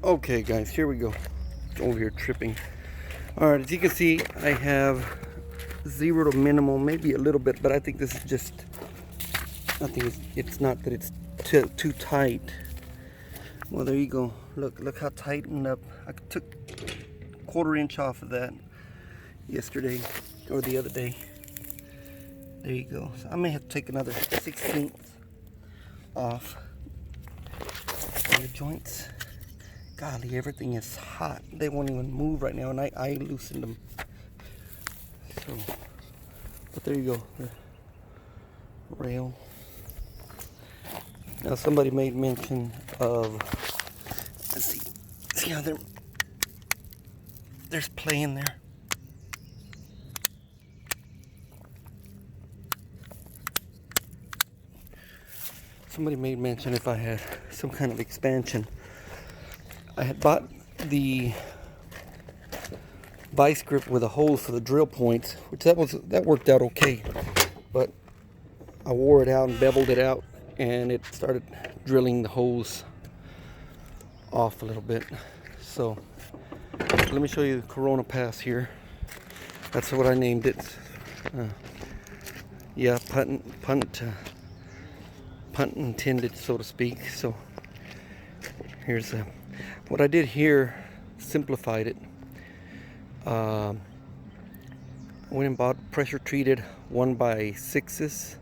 Okay guys, here we go. Over here tripping. Alright, as you can see, I have 0 to minimal, maybe a little bit, but I think this is just, I think it's not that it's too tight. Well, there you go. Look how tightened up. I took 1/4 inch off of that yesterday or the other day. There you go. So I may have to take another 1/16 off on the joints. Golly, everything is hot. They won't even move right now, and I loosened them. So, but there you go. The rail. Now somebody made mention of, let's see how there's play in there. Somebody made mention if I had some kind of expansion. I had bought the vice grip with a hole for the drill points, which that worked out okay, but I wore it out and beveled it out, and it started drilling the holes off a little bit. So let me show you the Corona Pass here. That's what I named it. Yeah, punt intended, so to speak. So here's what I did here. Simplified it. I went and bought pressure treated 1x6s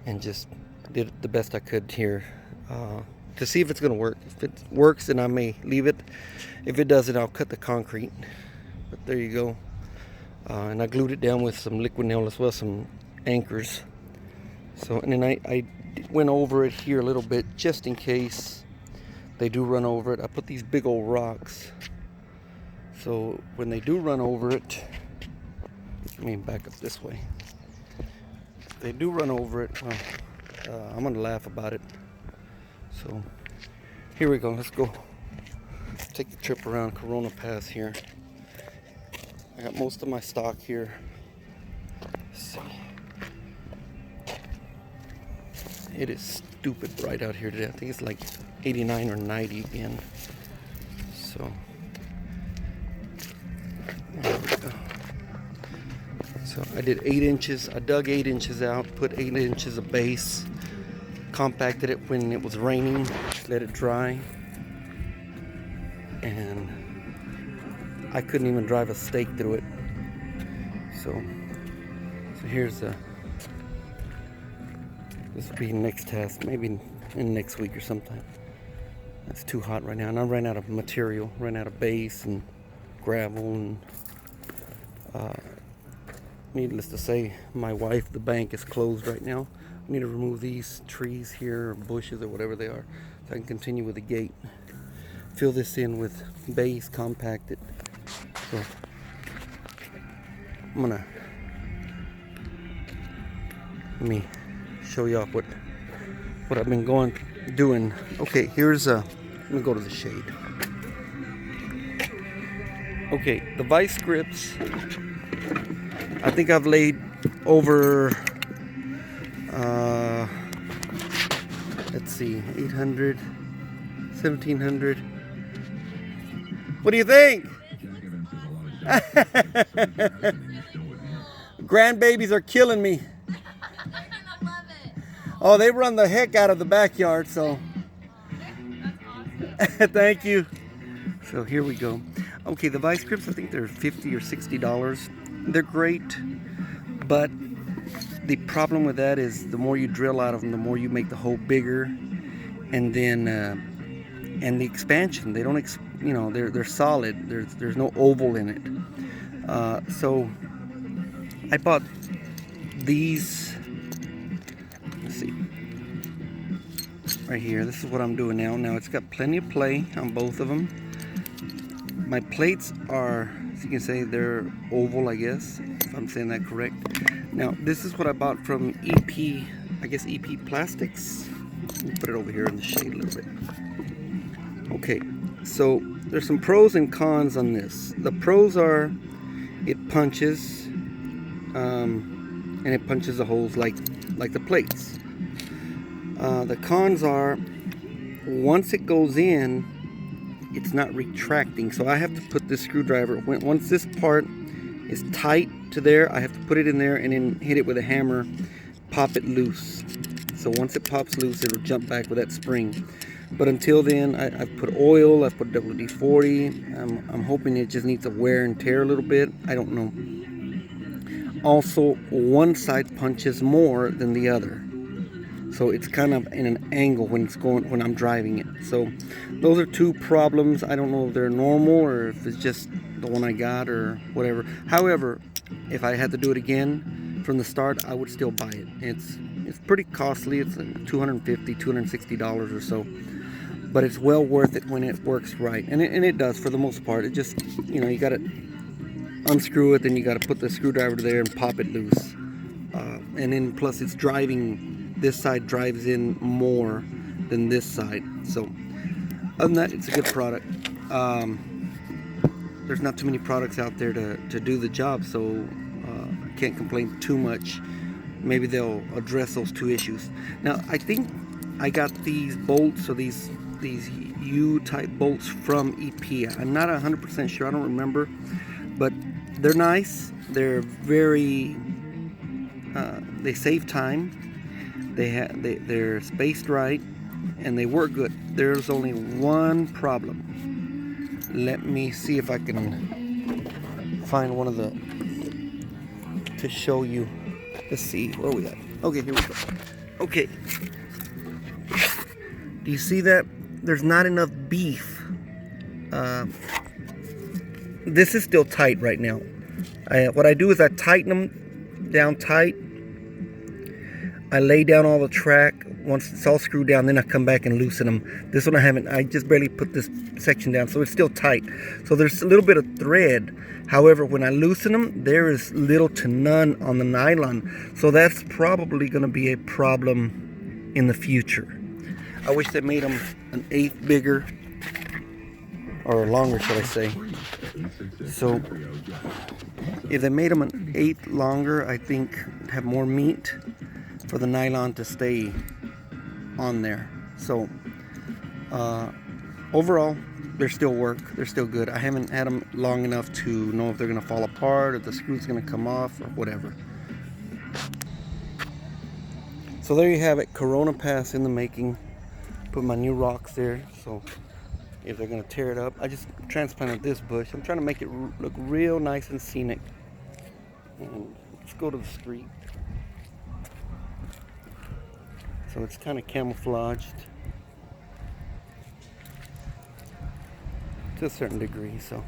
and just did the best I could here to see if it's gonna work. If it works, then I may leave it. If it doesn't, I'll cut the concrete. But there you go. And I glued it down with some liquid nail as well, some anchors. So, and then I went over it here a little bit just in case they do run over it. I put these big old rocks, so when they do run over it, let me back up this way. If they do run over it, well, I'm gonna laugh about it. So here we go. Let's go take the trip around Corona Pass here. I got most of my stock here. Let's see. It is stupid bright out here today. I think it's like 89 or 90 again. So there we go. So I did 8 inches. I dug 8 inches out, put 8 inches of base, compacted it when it was raining, let it dry, and I couldn't even drive a stake through it. So here's this will be next test, maybe in next week or sometime. It's too hot right now, and I ran out of material, ran out of base and gravel, and needless to say, my wife, the bank is closed right now. I need to remove these trees here, or bushes, or whatever they are, so I can continue with the gate. Fill this in with base, compact it. So I'm gonna let me show y'all what I've been doing. Okay, here's let me go to the shade. Okay, the vice grips, I think I've laid over let's see, 800, 1700. What do you think? Grandbabies are killing me. Oh, they run the heck out of the backyard, so thank you. So here we go. Okay, the vice grips, I think they're $50 or $60. They're great, but the problem with that is the more you drill out of them, the more you make the hole bigger, and then and the expansion, they don't, they're solid. There's no oval in it. So I bought these. Let's see, right here. This is what I'm doing now. Now it's got plenty of play on both of them. My plates are, as you can say, they're oval, I guess, if I'm saying that correct. Now this is what I bought from EP, I guess EP Plastics. Let me put it over here in the shade a little bit. Okay, so there's some pros and cons on this. The pros are it punches, and it punches the holes like the plates. The cons are once it goes in, it's not retracting. So I have to put this screwdriver, once this part is tight to there, I have to put it in there and then hit it with a hammer, pop it loose. So once it pops loose, it'll jump back with that spring. But until then, I've put oil, I've put WD-40. I'm hoping it just needs to wear and tear a little bit. I don't know. Also, one side punches more than the other. So it's kind of in an angle when I'm driving it. So those are two problems. I don't know if they're normal or if it's just the one I got or whatever. However, if I had to do it again from the start, I would still buy it. It's pretty costly. It's like $250, $260 or so. But it's well worth it when it works right. And it does for the most part. It just, you got to unscrew it, then you got to put the screwdriver there and pop it loose. And then plus it's driving, this side drives in more than this side. So other than that, it's a good product. There's not too many products out there to do the job, so I can't complain too much. Maybe they'll address those two issues. Now, I think I got these bolts, or these U-type bolts from IKEA. I'm not 100% sure, I don't remember, but they're nice. They're very, they save time. They're spaced right, and they work good. There's only one problem. Let me see if I can find one of the to show you. Let's see where we at. Okay, here we go. Okay. Do you see that? There's not enough beef. This is still tight right now. What I do is I tighten them down tight. I lay down all the track. Once it's all screwed down, then I come back and loosen them. This one I just barely put this section down, so it's still tight. So there's a little bit of thread. However, when I loosen them, there is little to none on the nylon. So that's probably going to be a problem in the future. I wish they made them an eighth bigger, or longer, should I say. So if they made them an eighth longer, I think it'd have more meat for the nylon to stay on there. So overall, they still work. They're still good. I haven't had them long enough to know if they're going to fall apart, or the screw's going to come off, or whatever. So there you have it. Corona Pass in the making. Put my new rocks there, so if they're going to tear it up. I just transplanted this bush. I'm trying to make it look real nice and scenic. And let's go to the street. So it's kind of camouflaged to a certain degree. So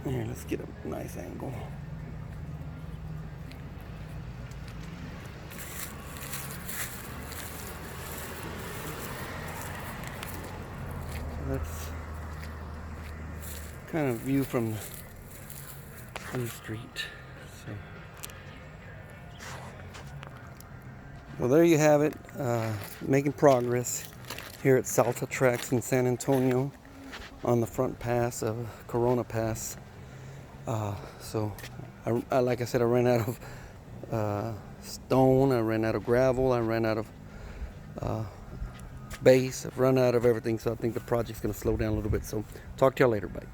here, let's get a nice angle. That's kind of view from the street. So, well, there you have it. Making progress here at SALSA Tracks in San Antonio on the front pass of Corona Pass. So, like I said, I ran out of stone, I ran out of gravel, I ran out of base. I've run out of everything, so I think the project's going to slow down a little bit. So talk to y'all later. Bye.